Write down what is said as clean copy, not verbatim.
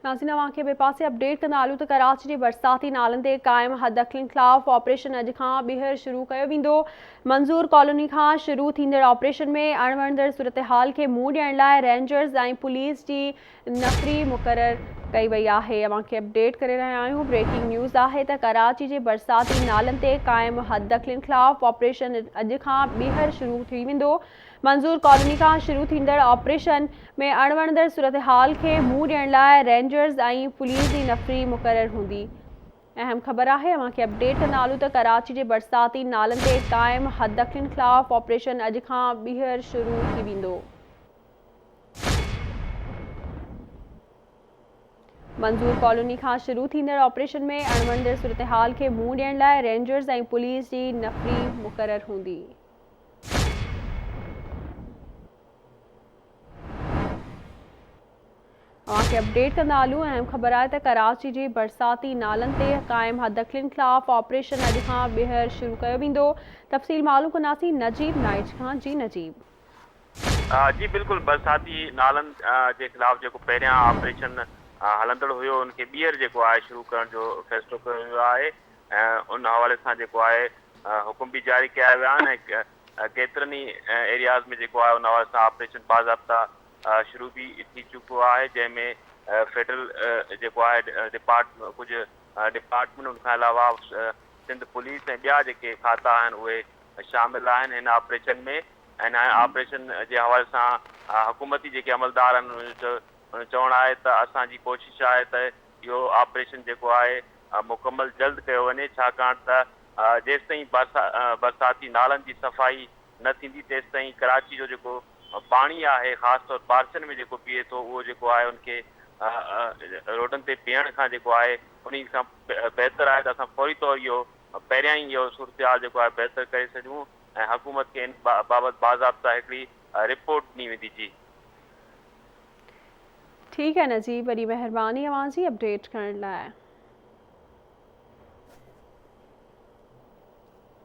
नाज़रीन अवांखे ॿिए पासे अपडेट कंदा हलूं त कराची जे बरसाती नालनि ते क़ाइमु हद अखियुनि ख़िलाफ़ ऑपरेशन अॼु खां ॿीहर शुरू कयो वेंदो। मंज़ूर कॉलोनी खां शुरू थींदड़ ऑपरेशन में अणवणंदड़ सूरतहाल खे मुंहुं ॾियण लाइ रेंजर्स ऐं पुलिस जी नफ़री मुक़ररु कई वई आहे। अवांखे अपडेट करे रहिया आहियूं। ब्रेकिंग न्यूज़ आहे त कराची जे बरसाती नालनि ते क़ाइमु हद अखियुनि ख़िलाफ़ ऑपरेशन अॼु खां ॿीहर शुरू थी वेंदो। मंज़ूर कॉलोनी खां शुरू थींदड़ ऑपरेशन में अणवणंदड़ सूरतहाल खे मुंहुं ॾियण लाइ रेंजर्स ऐं पुलिस जी नफ़री मुक़ररु हूंदी। अहम ख़बर आहे अवांखे अपडेट कंदा हलूं त कराची जे बरसाती नालनि ते क़ाइमु हद अखियुनि ख़िलाफ़ ऑपरेशन अॼु खां ॿीहर शुरू थी वेंदो। मंज़ूर कॉलोनी खां शुरू थींदड़ ऑपरेशन में अणवणंदड़ सूरतहाल खे मुंहुं ॾियण लाइ रेंजर्स ऐं पुलिस जी नफ़री मुक़ररु हूंदी। अवांखे अपडेट कंदा हलूं। अहम ख़बर आहे त कराची जे बरसाती नालनि ते क़ाइमु हद अखियुनि ख़िलाफ़ ऑपरेशन अॼु खां ॿीहर शुरू कयो वेंदो। तफ़सील मालूम कंदासीं नजीब नाइट खां। जी नजीब। जी बिल्कुल, बरसाती नालनि जे ख़िलाफ़ जेको पहिरियां ऑपरेशन हलंदड़ हुयो उनखे ॿीहर जेको आहे शुरू करण जो फ़ैसिलो कयो वियो आहे ऐं उन हवाले सां जेको आहे हुकुम बि जारी कया विया आहिनि ऐं केतिरनि ई एरियाज़ में जेको आहे उन हवाले सां ऑपरेशन बाज़ाब्ता शुरू बि थी चुको आहे, जंहिंमें फेडरल जेको आहे कुझु डिपार्टमेंट उनखां अलावा सिंध पुलिस ऐं ॿिया जेके खाता आहिनि उहे शामिल आहिनि हिन ऑपरेशन में। ऐं ऑपरेशन जे हवाले सां हुकूमती जेके अमलदार आहिनि उन्हनि चवणु आहे त असांजी कोशिशि आहे त इहो ऑपरेशन जेको आहे मुकमल जल्द कयो वञे, छाकाणि त जेसि ताईं बरसाती नालनि जी सफ़ाई न थींदी तेसि ताईं कराची जो जेको पाणी आहे ख़ासि तौर बारिशनि में जेको बीहे थो उहो जेको आहे उनखे रोडनि ते बीहण खां जेको आहे उन खां बहितर आहे त असां फौरी तौर इहो पहिरियां ई इहो सूरत जेको आहे बहितर करे सघूं ऐं हुकूमत खे इन बाबति बाज़ाब्ता हिकिड़ी रिपोर्ट ॾिनी वेंदी। जी ठीक है नजीब, वॾी महिरबानी अवां जी अपडेट करण लाइ।